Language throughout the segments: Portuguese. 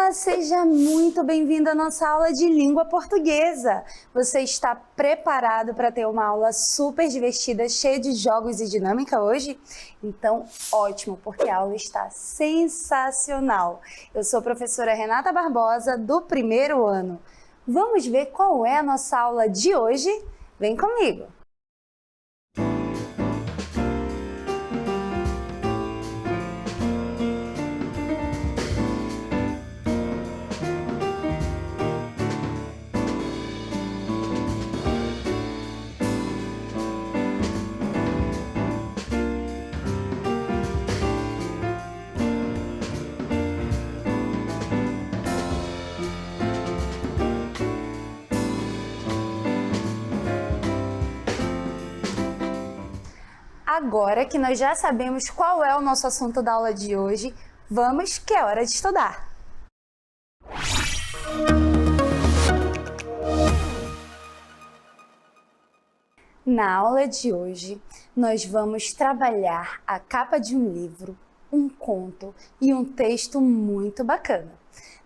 Olá, seja muito bem-vindo à nossa aula de língua portuguesa. Você está preparado para ter uma aula super divertida, cheia de jogos e dinâmica hoje? Então, ótimo, porque a aula está sensacional. Eu sou a professora Renata Barbosa, do primeiro ano. Vamos ver qual é a nossa aula de hoje? Vem comigo! Agora que nós já sabemos qual é o nosso assunto da aula de hoje, vamos que é hora de estudar! Na aula de hoje, nós vamos trabalhar a capa de um livro, um conto e um texto muito bacana.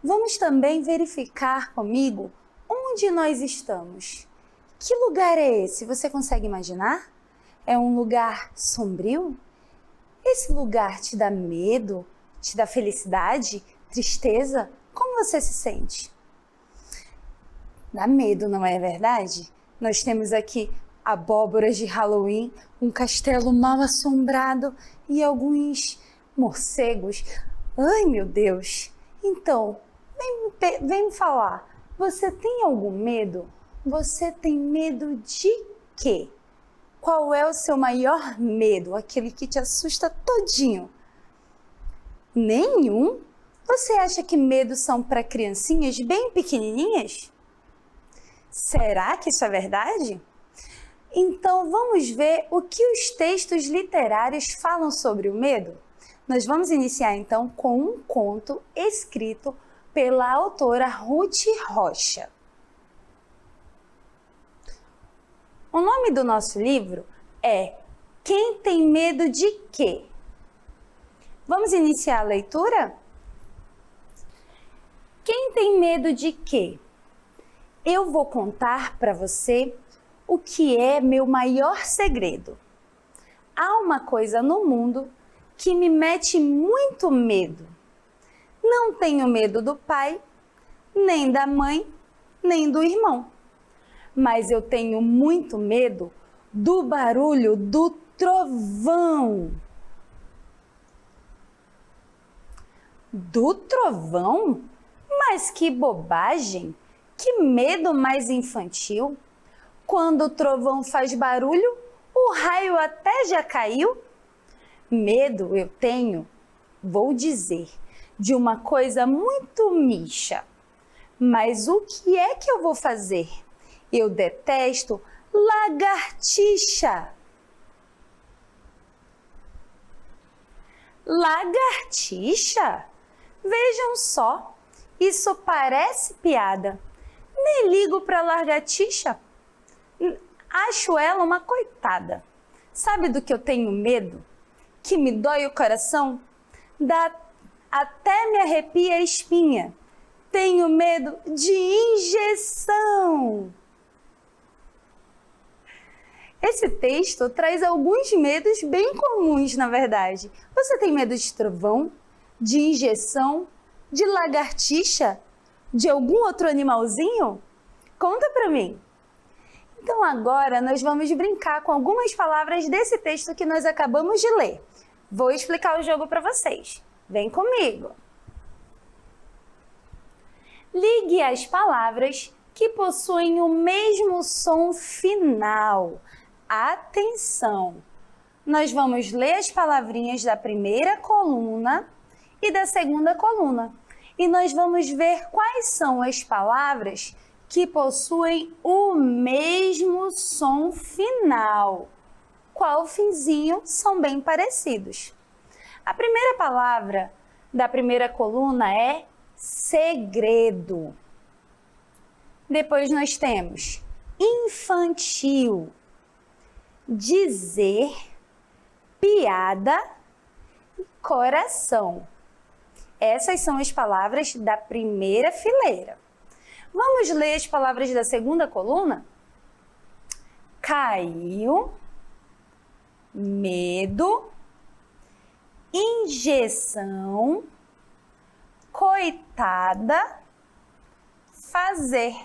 Vamos também verificar comigo onde nós estamos. Que lugar é esse? Você consegue imaginar? É um lugar sombrio? Esse lugar te dá medo? Te dá felicidade? Tristeza? Como você se sente? Dá medo, não é verdade? Nós temos aqui abóboras de Halloween, um castelo mal assombrado e alguns morcegos. Ai, meu Deus! Então, vem me falar, você tem algum medo? Você tem medo de quê? Qual é o seu maior medo? Aquele que te assusta todinho? Nenhum? Você acha que medos são para criancinhas bem pequenininhas? Será que isso é verdade? Então vamos ver o que os textos literários falam sobre o medo? Nós vamos iniciar então com um conto escrito pela autora Ruth Rocha. O nome do nosso livro é Quem tem medo de quê? Vamos iniciar a leitura? Quem tem medo de quê? Eu vou contar para você o que é meu maior segredo. Há uma coisa no mundo que me mete muito medo. Não tenho medo do pai, nem da mãe, nem do irmão. Mas eu tenho muito medo do barulho do trovão. Do trovão? Mas que bobagem! Que medo mais infantil! Quando o trovão faz barulho, o raio até já caiu. Medo eu tenho, vou dizer, de uma coisa muito micha. Mas o que é que eu vou fazer? Eu detesto lagartixa. Lagartixa? Vejam só, isso parece piada. Nem ligo para lagartixa. Acho ela uma coitada. Sabe do que eu tenho medo? Que me dói o coração? Até me arrepia a espinha. Tenho medo de injeção. Esse texto traz alguns medos bem comuns, na verdade. Você tem medo de trovão, de injeção, de lagartixa, de algum outro animalzinho? Conta para mim. Então agora nós vamos brincar com algumas palavras desse texto que nós acabamos de ler. Vou explicar o jogo para vocês. Vem comigo. Ligue as palavras que possuem o mesmo som final. Atenção! Nós vamos ler as palavrinhas da primeira coluna e da segunda coluna. E nós vamos ver quais são as palavras que possuem o mesmo som final. Qual finzinho são bem parecidos. A primeira palavra da primeira coluna é segredo. Depois nós temos infantil, dizer, piada e coração. Essas são as palavras da primeira fileira. Vamos ler as palavras da segunda coluna? Caiu, medo, injeção, coitada, fazer.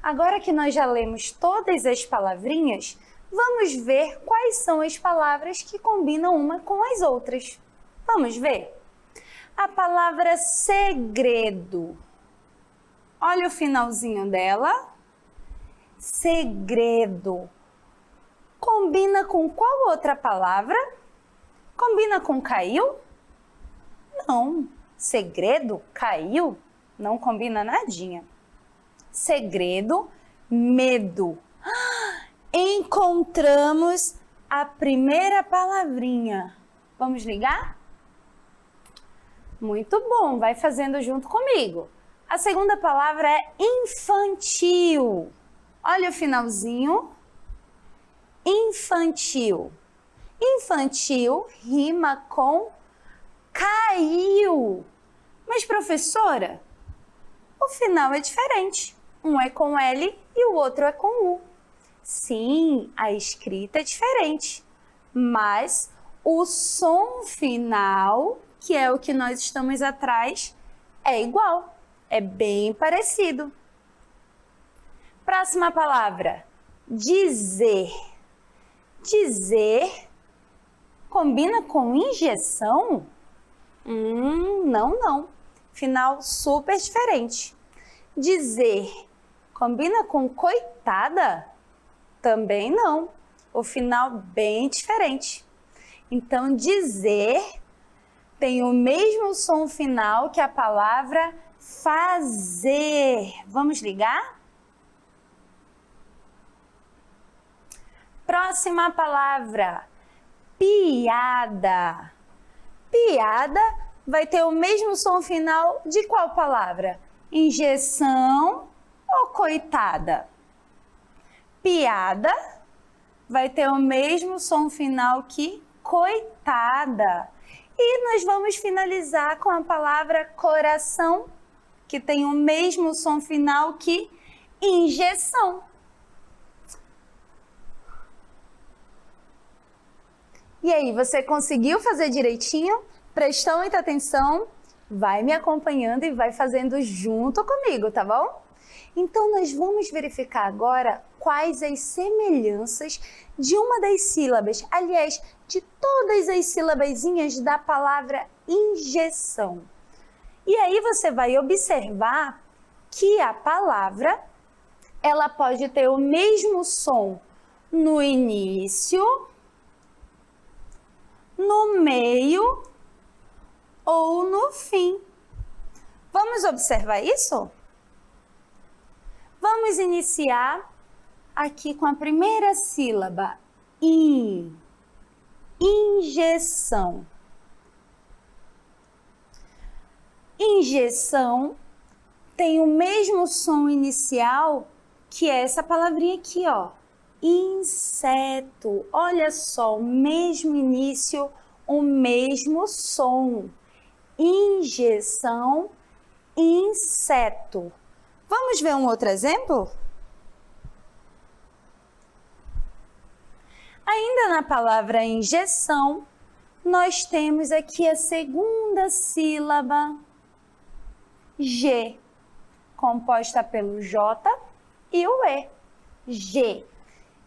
Agora que nós já lemos todas as palavrinhas, vamos ver quais são as palavras que combinam uma com as outras. Vamos ver? A palavra segredo. Olha o finalzinho dela. Segredo. Combina com qual outra palavra? Combina com caiu? Não. Segredo, caiu, não combina nadinha. Segredo, medo. Encontramos a primeira palavrinha. Vamos ligar? Muito bom, vai fazendo junto comigo. A segunda palavra é infantil. Olha o finalzinho. Infantil. Infantil rima com caiu. Mas, professora, o final é diferente. Um é com L e o outro é com U. Sim, a escrita é diferente, mas o som final, que é o que nós estamos atrás, é igual, é bem parecido. Próxima palavra, dizer. Dizer combina com injeção? Não. Final super diferente. Dizer combina com coitada? Também não. O final bem diferente. Então, dizer tem o mesmo som final que a palavra fazer. Vamos ligar? Próxima palavra, piada. Piada vai ter o mesmo som final de qual palavra? Injeção ou coitada? Piada vai ter o mesmo som final que coitada. E nós vamos finalizar com a palavra coração, que tem o mesmo som final que injeção. E aí, você conseguiu fazer direitinho? Prestou muita atenção? Vai me acompanhando e vai fazendo junto comigo, tá bom? Então, nós vamos verificar agora quais as semelhanças de uma das sílabas, aliás, de todas as sílabazinhas da palavra injeção. E aí você vai observar que a palavra, ela pode ter o mesmo som no início, no meio ou no fim. Vamos observar isso? Vamos iniciar aqui com a primeira sílaba, injeção. Injeção tem o mesmo som inicial que essa palavrinha aqui, ó. Inseto. Olha só, o mesmo início, o mesmo som. Injeção, inseto. Vamos ver um outro exemplo? Ainda na palavra injeção, nós temos aqui a segunda sílaba, G, composta pelo J e o E. G.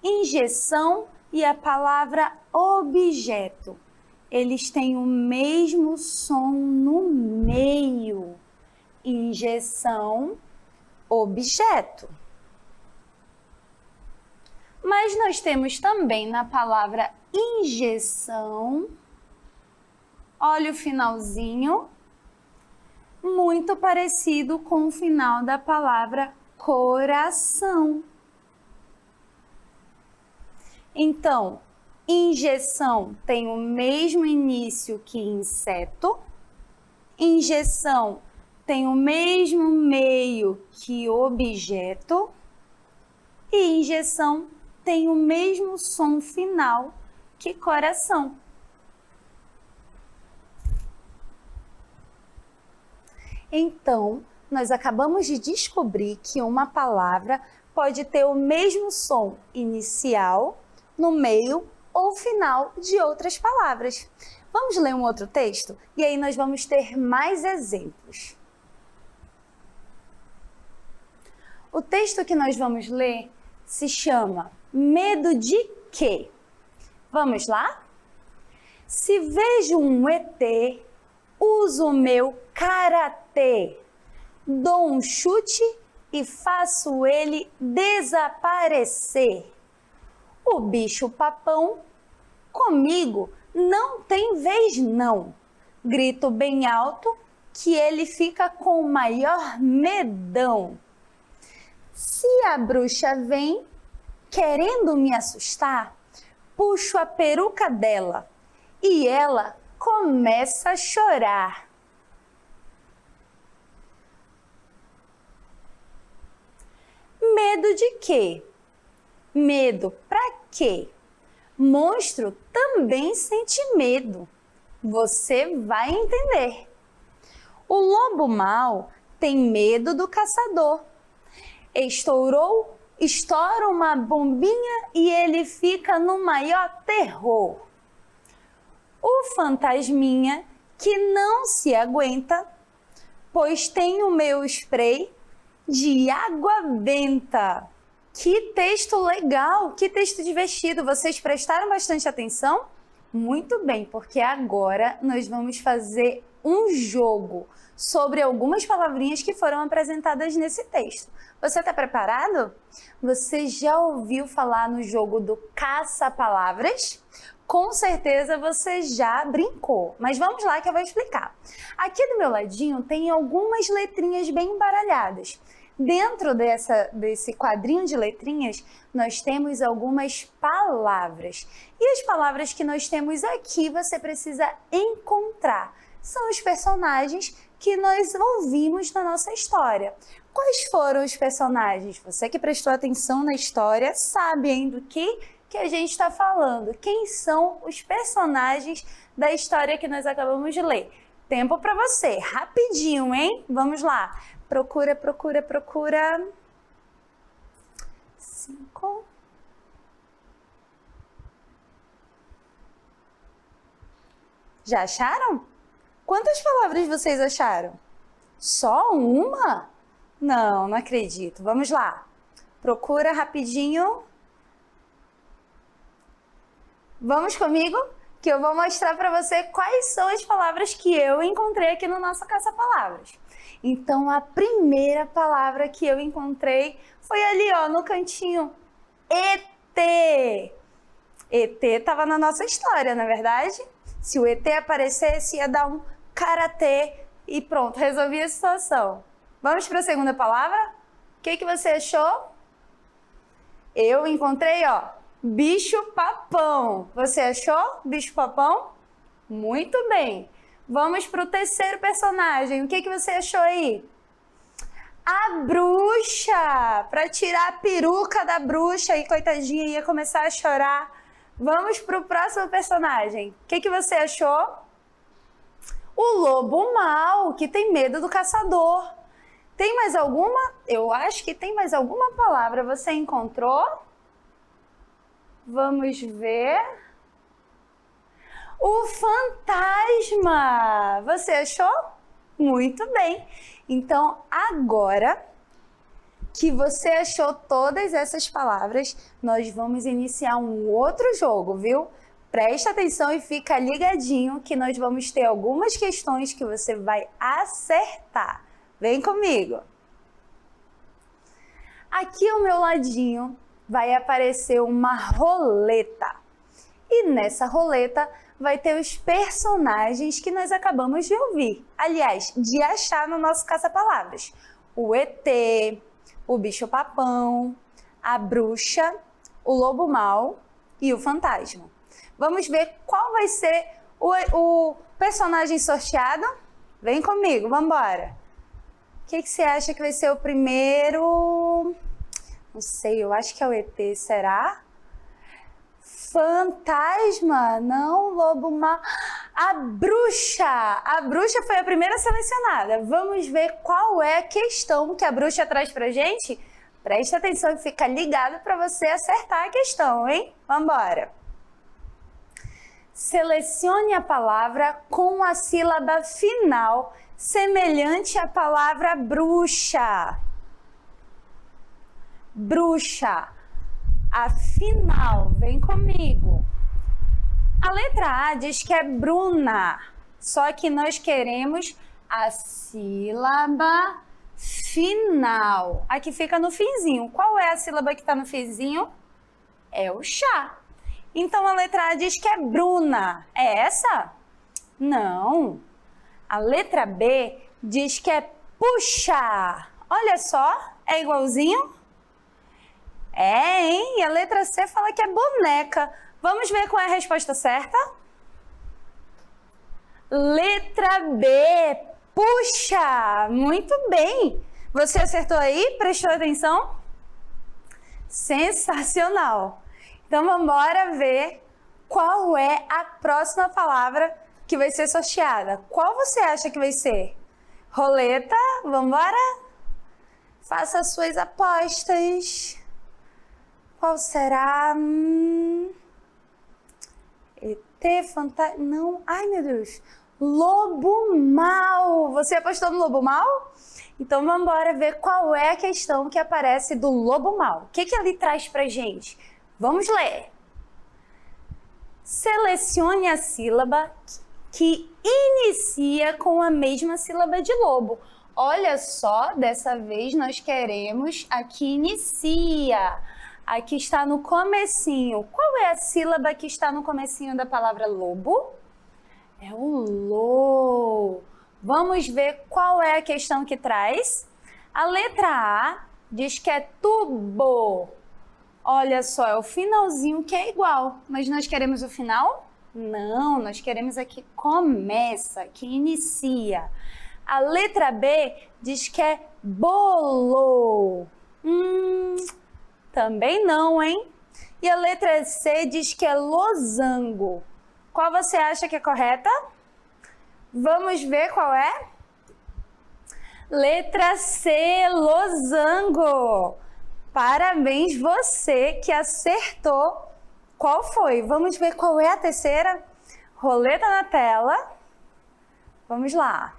Injeção e a palavra objeto. Eles têm o mesmo som no meio. Injeção, objeto. Mas nós temos também na palavra injeção, olha o finalzinho, muito parecido com o final da palavra coração. Então, injeção tem o mesmo início que inseto, injeção tem o mesmo meio que objeto e injeção tem o mesmo som final que coração. Então, nós acabamos de descobrir que uma palavra pode ter o mesmo som inicial, no meio ou final de outras palavras. Vamos ler um outro texto? E aí nós vamos ter mais exemplos. O texto que nós vamos ler se chama Medo de Quê? Vamos lá? Se vejo um ET, uso meu karatê, dou um chute e faço ele desaparecer. O bicho-papão comigo não tem vez não. Grito bem alto que ele fica com o maior medão. Se a bruxa vem querendo me assustar, puxo a peruca dela e ela começa a chorar. Medo de quê? Medo pra quê? Monstro também sente medo. Você vai entender. O lobo mau tem medo do caçador. Estoura uma bombinha e ele fica no maior terror. O fantasminha que não se aguenta, pois tem o meu spray de água benta. Que texto legal, que texto divertido. Vocês prestaram bastante atenção? Muito bem, porque agora nós vamos fazer um jogo sobre algumas palavrinhas que foram apresentadas nesse texto. Você está preparado? Você já ouviu falar no jogo do caça-palavras? Com certeza você já brincou, mas vamos lá que eu vou explicar. Aqui do meu ladinho tem algumas letrinhas bem embaralhadas. Dentro desse quadrinho de letrinhas, nós temos algumas palavras. E as palavras que nós temos aqui, você precisa encontrar. São os personagens que nós ouvimos na nossa história. Quais foram os personagens? Você que prestou atenção na história sabe, hein, do que a gente está falando. Quem são os personagens da história que nós acabamos de ler? Tempo para você, rapidinho, hein? Vamos lá. Procura. 5. Já acharam? Quantas palavras vocês acharam? Só uma? Não acredito. Vamos lá. Procura rapidinho. Vamos comigo? Que eu vou mostrar para você quais são as palavras que eu encontrei aqui no nosso caça-palavras. Então, a primeira palavra que eu encontrei foi ali, ó, no cantinho. ET. ET estava na nossa história, não é verdade? Se o ET aparecesse, ia dar um karatê e pronto, resolvia a situação. Vamos para a segunda palavra? O que você achou? Eu encontrei, ó, bicho-papão. Você achou bicho-papão? Muito bem. Vamos para o terceiro personagem. O que você achou aí? A bruxa. Para tirar a peruca da bruxa e coitadinha ia começar a chorar. Vamos para o próximo personagem. O que você achou? O lobo mau, que tem medo do caçador. Tem mais alguma? Eu acho que tem mais alguma palavra. Você encontrou? Vamos ver. O fantasma! Você achou? Muito bem! Então, agora que você achou todas essas palavras, nós vamos iniciar um outro jogo, viu? Presta atenção e fica ligadinho que nós vamos ter algumas questões que você vai acertar. Vem comigo! Aqui ao meu ladinho vai aparecer uma roleta. E nessa roleta vai ter os personagens que nós acabamos de ouvir. Aliás, de achar no nosso caça-palavras. O ET, o bicho-papão, a bruxa, o lobo mau e o fantasma. Vamos ver qual vai ser o personagem sorteado? Vem comigo, vamos embora. O que você acha que vai ser o primeiro? Não sei, eu acho que é o ET, será? Fantasma, não, lobo mau. A bruxa! A bruxa foi a primeira selecionada. Vamos ver qual é a questão que a bruxa traz pra gente? Presta atenção e fica ligado para você acertar a questão, hein? Vamos embora! Selecione a palavra com a sílaba final semelhante à palavra bruxa. Bruxa. A final, vem comigo. A letra A diz que é Bruna, só que nós queremos a sílaba final. Aqui fica no finzinho. Qual é a sílaba que está no finzinho? É o chá. Então a letra A diz que é Bruna. É essa? Não. A letra B diz que é puxa. Olha só, é igualzinho? É, hein? E a letra C fala que é boneca. Vamos ver qual é a resposta certa? Letra B, puxa! Muito bem! Você acertou aí? Prestou atenção? Sensacional! Então vamos embora ver qual é a próxima palavra que vai ser sorteada. Qual você acha que vai ser? Roleta? Vamos embora? Faça as suas apostas. Qual será? ET, fantasma... Não, ai meu Deus. Lobo mau. Você apostou no lobo mau? Então vamos embora ver qual é a questão que aparece do lobo mau. O que ele traz pra gente? Vamos ler. Selecione a sílaba que inicia com a mesma sílaba de lobo. Olha só, dessa vez nós queremos a que inicia. Aqui está no comecinho. Qual é a sílaba que está no comecinho da palavra lobo? É o lo. Vamos ver qual é a questão que traz. A letra A diz que é tubo. Olha só, é o finalzinho que é igual. Mas nós queremos o final? Não, nós queremos a que começa, que inicia. A letra B diz que é bolo. Também não, hein? E a letra C diz que é losango. Qual você acha que é correta? Vamos ver qual é? Letra C, losango. Parabéns você que acertou. Qual foi? Vamos ver qual é a terceira? Roleta na tela. Vamos lá.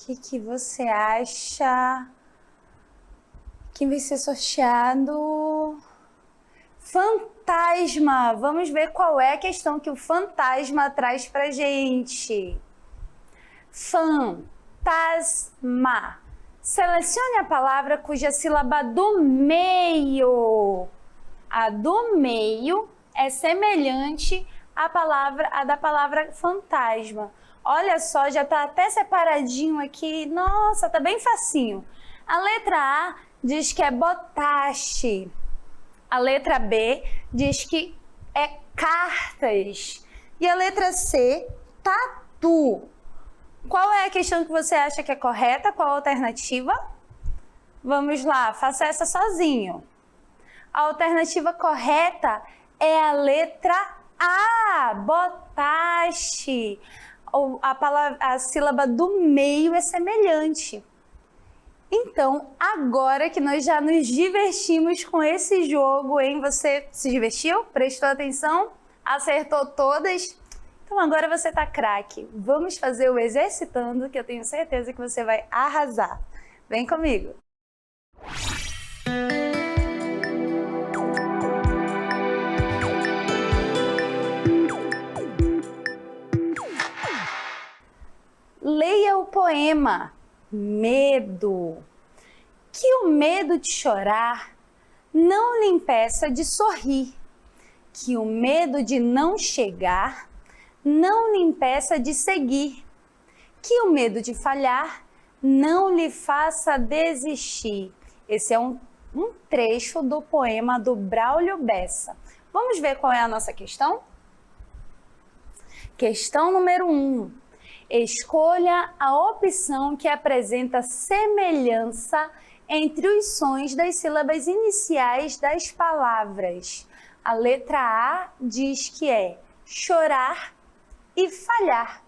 O que você acha que vai ser sorteado? Fantasma. Vamos ver qual é a questão que o fantasma traz pra gente. Fantasma. Selecione a palavra cuja sílaba do meio. A do meio é semelhante à da palavra fantasma. Olha só, já está até separadinho aqui. Nossa, tá bem facinho. A letra A diz que é botache. A letra B diz que é cartas. E a letra C, tatu. Qual é a questão que você acha que é correta? Qual a alternativa? Vamos lá, faça essa sozinho. A alternativa correta é a letra A, botache. A sílaba do meio é semelhante. Então, agora que nós já nos divertimos com esse jogo, hein? Você se divertiu? Prestou atenção? Acertou todas? Então agora você tá craque. Vamos fazer o exercitando, que eu tenho certeza que você vai arrasar. Vem comigo! Leia o poema Medo. Que o medo de chorar não lhe impeça de sorrir. Que o medo de não chegar não lhe impeça de seguir. Que o medo de falhar não lhe faça desistir. Esse é um trecho do poema do Braulio Bessa. Vamos ver qual é a nossa questão? Questão número 1. Escolha a opção que apresenta semelhança entre os sons das sílabas iniciais das palavras. A letra A diz que é chorar e falhar.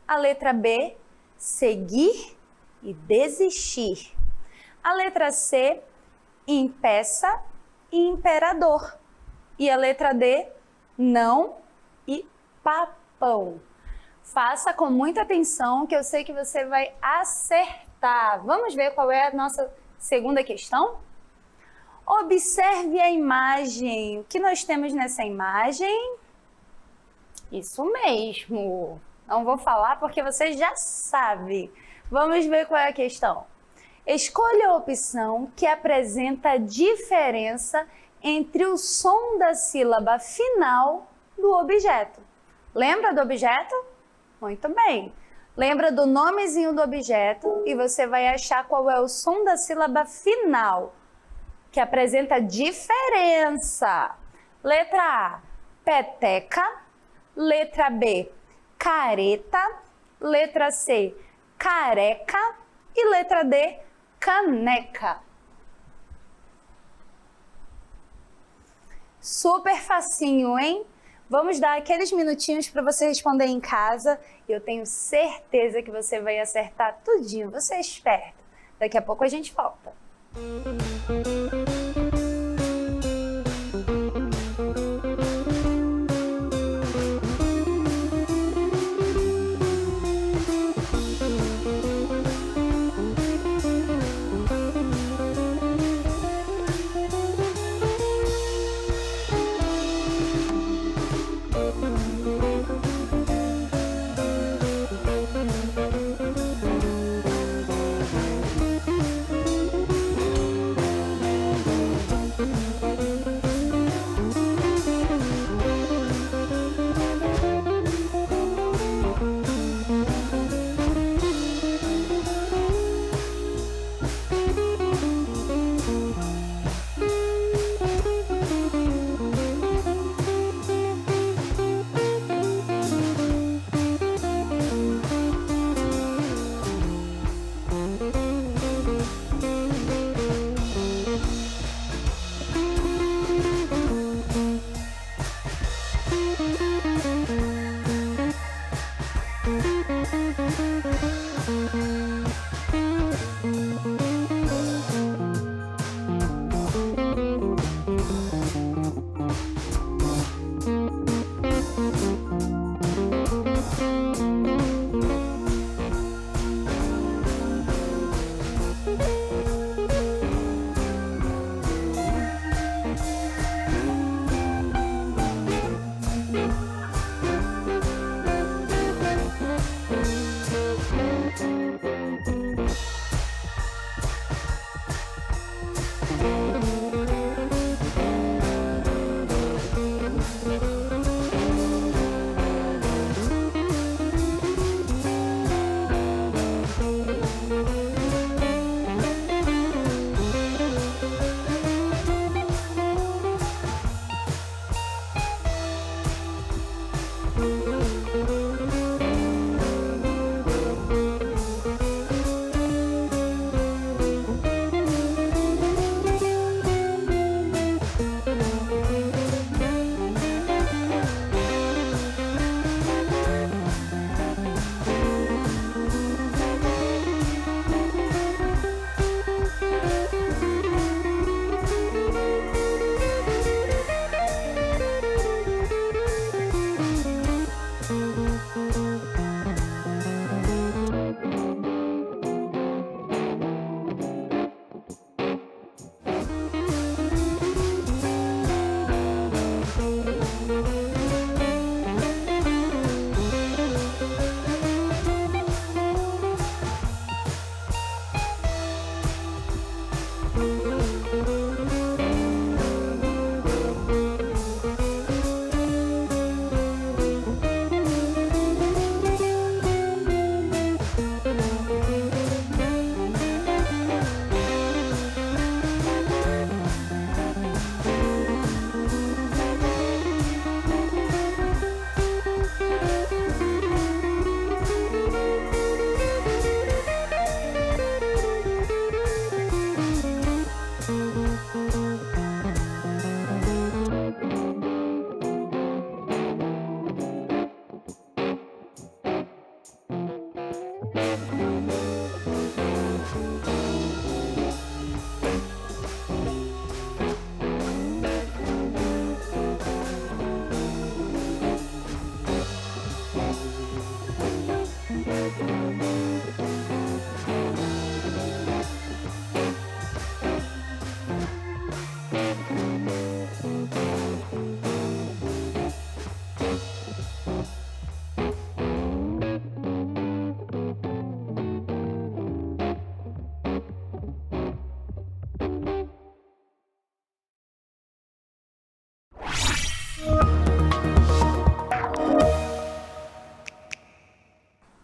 A letra B, seguir e desistir. A letra C, impeça e imperador. E a letra D, não e papão. Faça com muita atenção que eu sei que você vai acertar. Vamos ver qual é a nossa segunda questão? Observe a imagem. O que nós temos nessa imagem? Isso mesmo. Não vou falar porque você já sabe. Vamos ver qual é a questão. Escolha a opção que apresenta a diferença entre o som da sílaba final do objeto. Lembra do objeto? Muito bem. Lembra do nomezinho do objeto e você vai achar qual é o som da sílaba final, que apresenta diferença. Letra A, peteca. Letra B, careta. Letra C, careca. E letra D, caneca. Super facinho, hein? Vamos dar aqueles minutinhos para você responder em casa. Eu tenho certeza que você vai acertar tudinho. Você é esperto. Daqui a pouco a gente volta.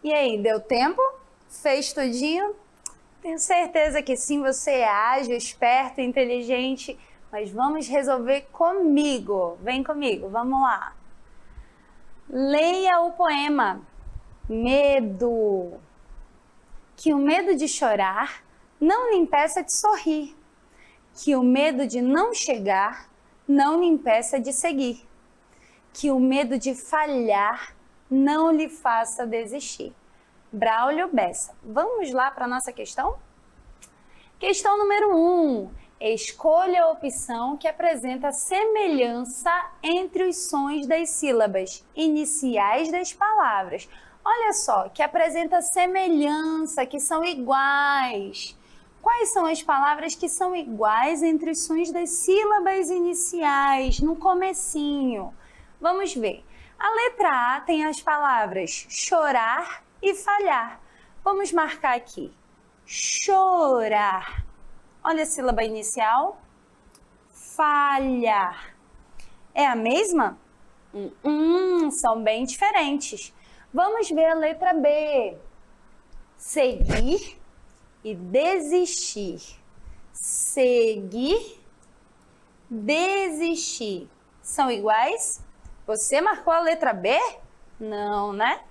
E aí, deu tempo? Fez tudinho? Tenho certeza que sim, você é ágil, esperto, inteligente, mas vamos resolver comigo. Vem comigo, vamos lá. Leia o poema Medo. Que o medo de chorar não lhe impeça de sorrir. Que o medo de não chegar não lhe impeça de seguir. Que o medo de falhar não lhe faça desistir. Braulio Bessa. Vamos lá para a nossa questão? Questão número 1. Escolha a opção que apresenta semelhança entre os sons das sílabas iniciais das palavras. Olha só, que apresenta semelhança, que são iguais. Quais são as palavras que são iguais entre os sons das sílabas iniciais, no comecinho? Vamos ver. A letra A tem as palavras chorar e falhar. Vamos marcar aqui. Chorar. Olha a sílaba inicial. Falhar. É a mesma? São bem diferentes. Vamos ver a letra B. Seguir e desistir. Seguir, desistir. São iguais? Você marcou a letra B? Não, né?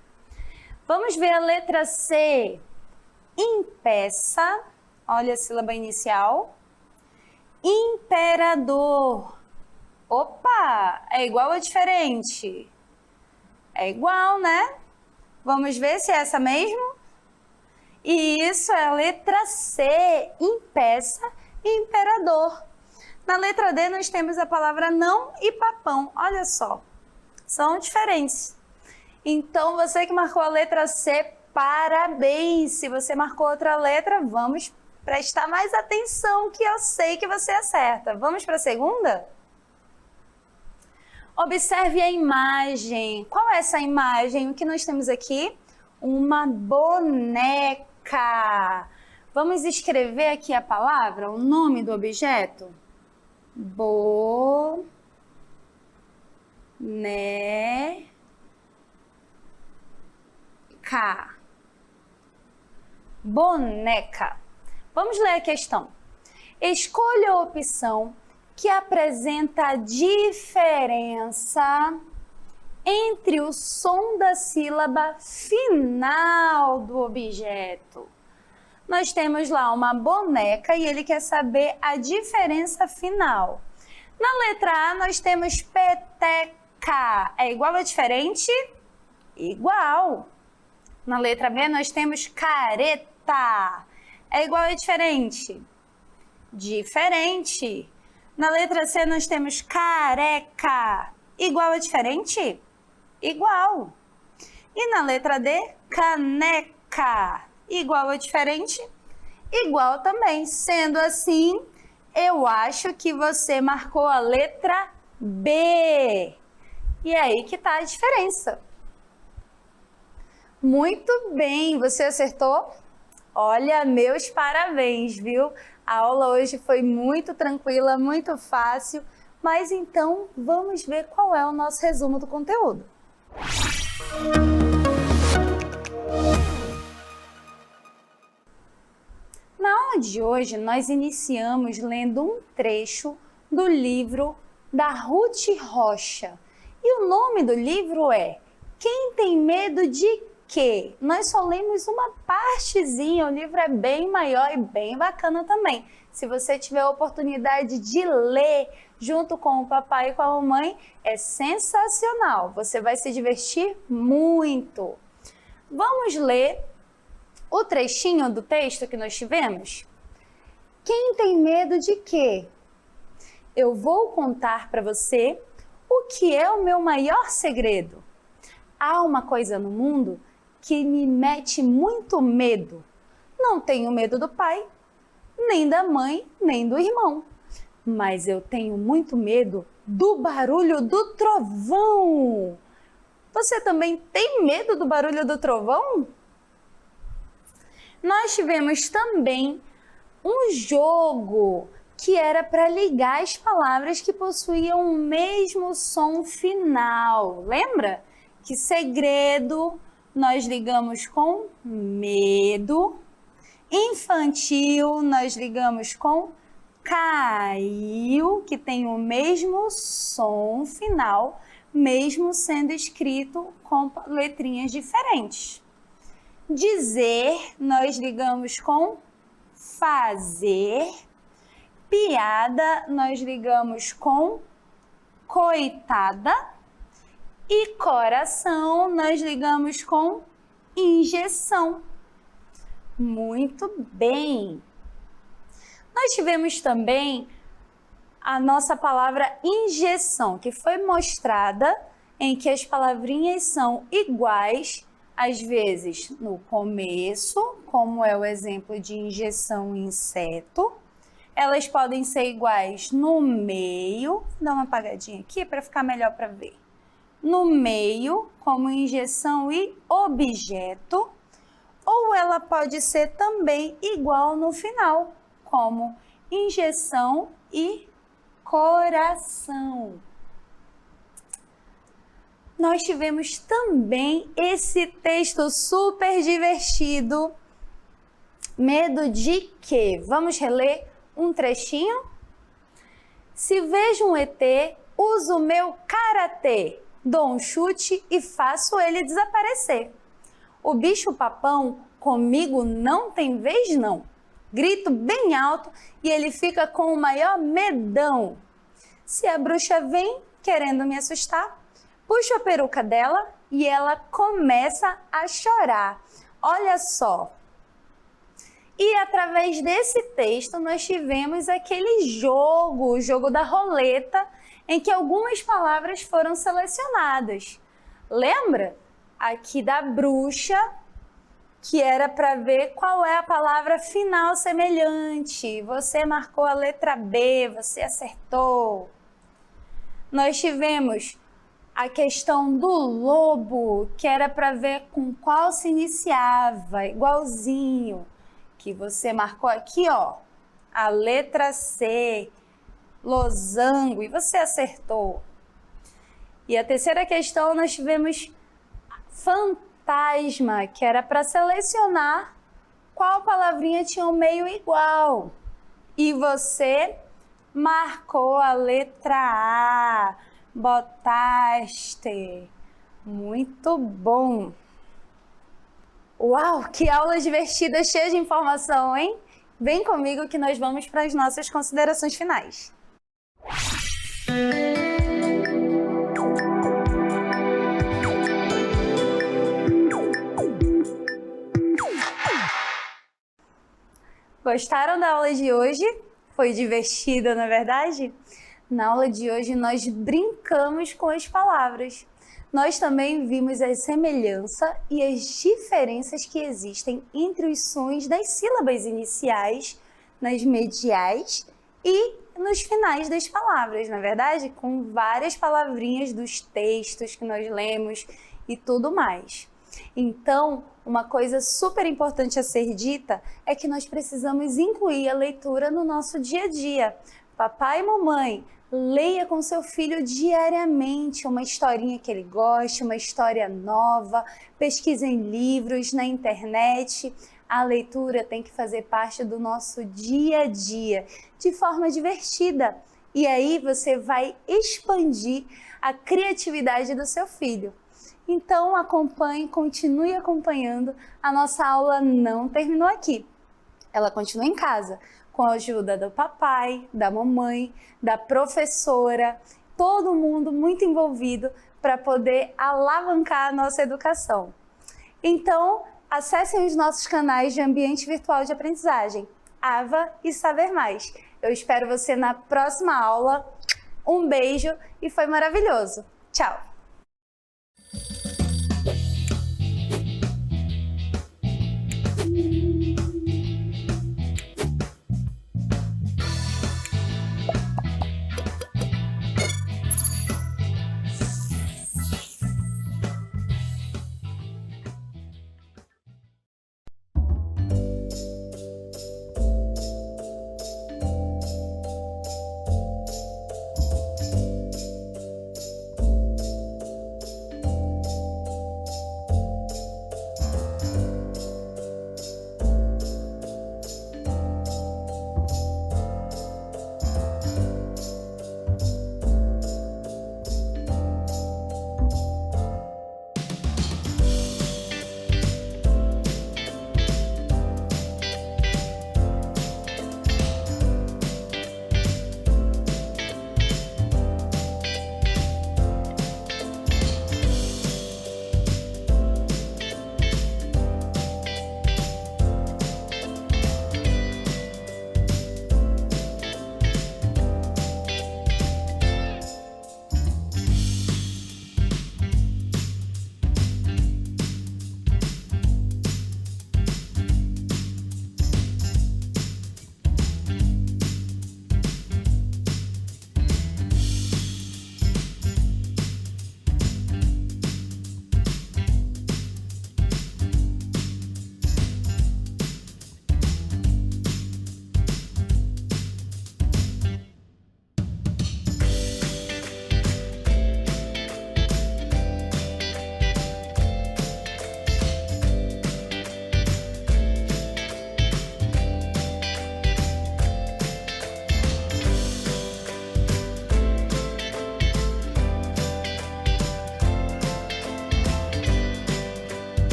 Vamos ver a letra C. Impeça. Olha a sílaba inicial. Imperador. Opa! É igual ou diferente? É igual, né? Vamos ver se é essa mesmo? E isso é a letra C. Impeça e imperador. Na letra D nós temos a palavra não e papão. Olha só. São diferentes. Então, você que marcou a letra C, parabéns! Se você marcou outra letra, vamos prestar mais atenção, que eu sei que você acerta. Vamos para a segunda? Observe a imagem. Qual é essa imagem? O que nós temos aqui? Uma boneca. Vamos escrever aqui a palavra, o nome do objeto? Boneca. Boneca. Vamos ler a questão. Escolha a opção que apresenta a diferença entre o som da sílaba final do objeto. Nós temos lá uma boneca e ele quer saber a diferença final. Na letra A nós temos peteca. É igual ou diferente? Igual. Na letra B nós temos careta. É igual ou diferente? Diferente. Na letra C nós temos careca. Igual ou diferente? Igual. E na letra D, caneca. Igual ou diferente? Igual também. Sendo assim, eu acho que você marcou a letra B. E é aí que está a diferença. Muito bem, você acertou? Olha, meus parabéns, viu? A aula hoje foi muito tranquila, muito fácil, mas então vamos ver qual é o nosso resumo do conteúdo. Na aula de hoje, nós iniciamos lendo um trecho do livro da Ruth Rocha. E o nome do livro é Quem Tem Medo de Quê? Nós só lemos uma partezinha, o livro é bem maior e bem bacana também. Se você tiver a oportunidade de ler junto com o papai e com a mamãe, é sensacional. Você vai se divertir muito. Vamos ler o trechinho do texto que nós tivemos? Quem tem medo de quê? Eu vou contar para você o que é o meu maior segredo. Há uma coisa no mundo que me mete muito medo. Não tenho medo do pai, nem da mãe, nem do irmão. Mas eu tenho muito medo do barulho do trovão. Você também tem medo do barulho do trovão? Nós tivemos também um jogo que era para ligar as palavras que possuíam o mesmo som final. Lembra? Que segredo nós ligamos com medo. Infantil, nós ligamos com caiu, que tem o mesmo som final, mesmo sendo escrito com letrinhas diferentes. Dizer, nós ligamos com fazer. Piada, nós ligamos com coitada. E coração, nós ligamos com injeção. Muito bem! Nós tivemos também a nossa palavra injeção, que foi mostrada em que as palavrinhas são iguais, às vezes no começo, como é o exemplo de injeção inseto. Elas podem ser iguais no meio, vou dar uma apagadinha aqui para ficar melhor para ver. No meio, como injeção e objeto. Ou ela pode ser também igual no final, como injeção e coração. Nós tivemos também esse texto super divertido. Medo de quê? Vamos reler um trechinho? Se vejo um ET, uso o meu karatê, dou um chute e faço ele desaparecer. O bicho-papão comigo não tem vez não. Grito bem alto e ele fica com o maior medão. Se a bruxa vem querendo me assustar, puxo a peruca dela e ela começa a chorar. Olha só. E através desse texto nós tivemos aquele jogo, o jogo da roleta, em que algumas palavras foram selecionadas. Lembra? Aqui da bruxa, que era para ver qual é a palavra final semelhante. Você marcou a letra B, você acertou. Nós tivemos a questão do lobo, que era para ver com qual se iniciava, igualzinho, que você marcou aqui, ó, a letra C, losango, e você acertou. E a terceira questão nós tivemos fantasma, que era para selecionar qual palavrinha tinha um meio igual. E você marcou a letra A, botaste. Muito bom! Uau, que aula divertida, cheia de informação, hein? Vem comigo que nós vamos para as nossas considerações finais. Gostaram da aula de hoje? Foi divertida, não é verdade? Na aula de hoje nós brincamos com as palavras. Nós também vimos a semelhança e as diferenças que existem entre os sons das sílabas iniciais, nas mediais e nos finais das palavras, não é verdade? Com várias palavrinhas dos textos que nós lemos e tudo mais. Então, uma coisa super importante a ser dita é que nós precisamos incluir a leitura no nosso dia a dia. Papai e mamãe, leia com seu filho diariamente uma historinha que ele goste, uma história nova, pesquise em livros, na internet. A leitura tem que fazer parte do nosso dia a dia, de forma divertida. E aí você vai expandir a criatividade do seu filho. Então acompanhe, continue acompanhando. A nossa aula não terminou aqui. Ela continua em casa, com a ajuda do papai, da mamãe, da professora, todo mundo muito envolvido para poder alavancar a nossa educação. Então, acessem os nossos canais de ambiente virtual de aprendizagem, AVA e Saber Mais. Eu espero você na próxima aula. Um beijo e foi maravilhoso. Tchau!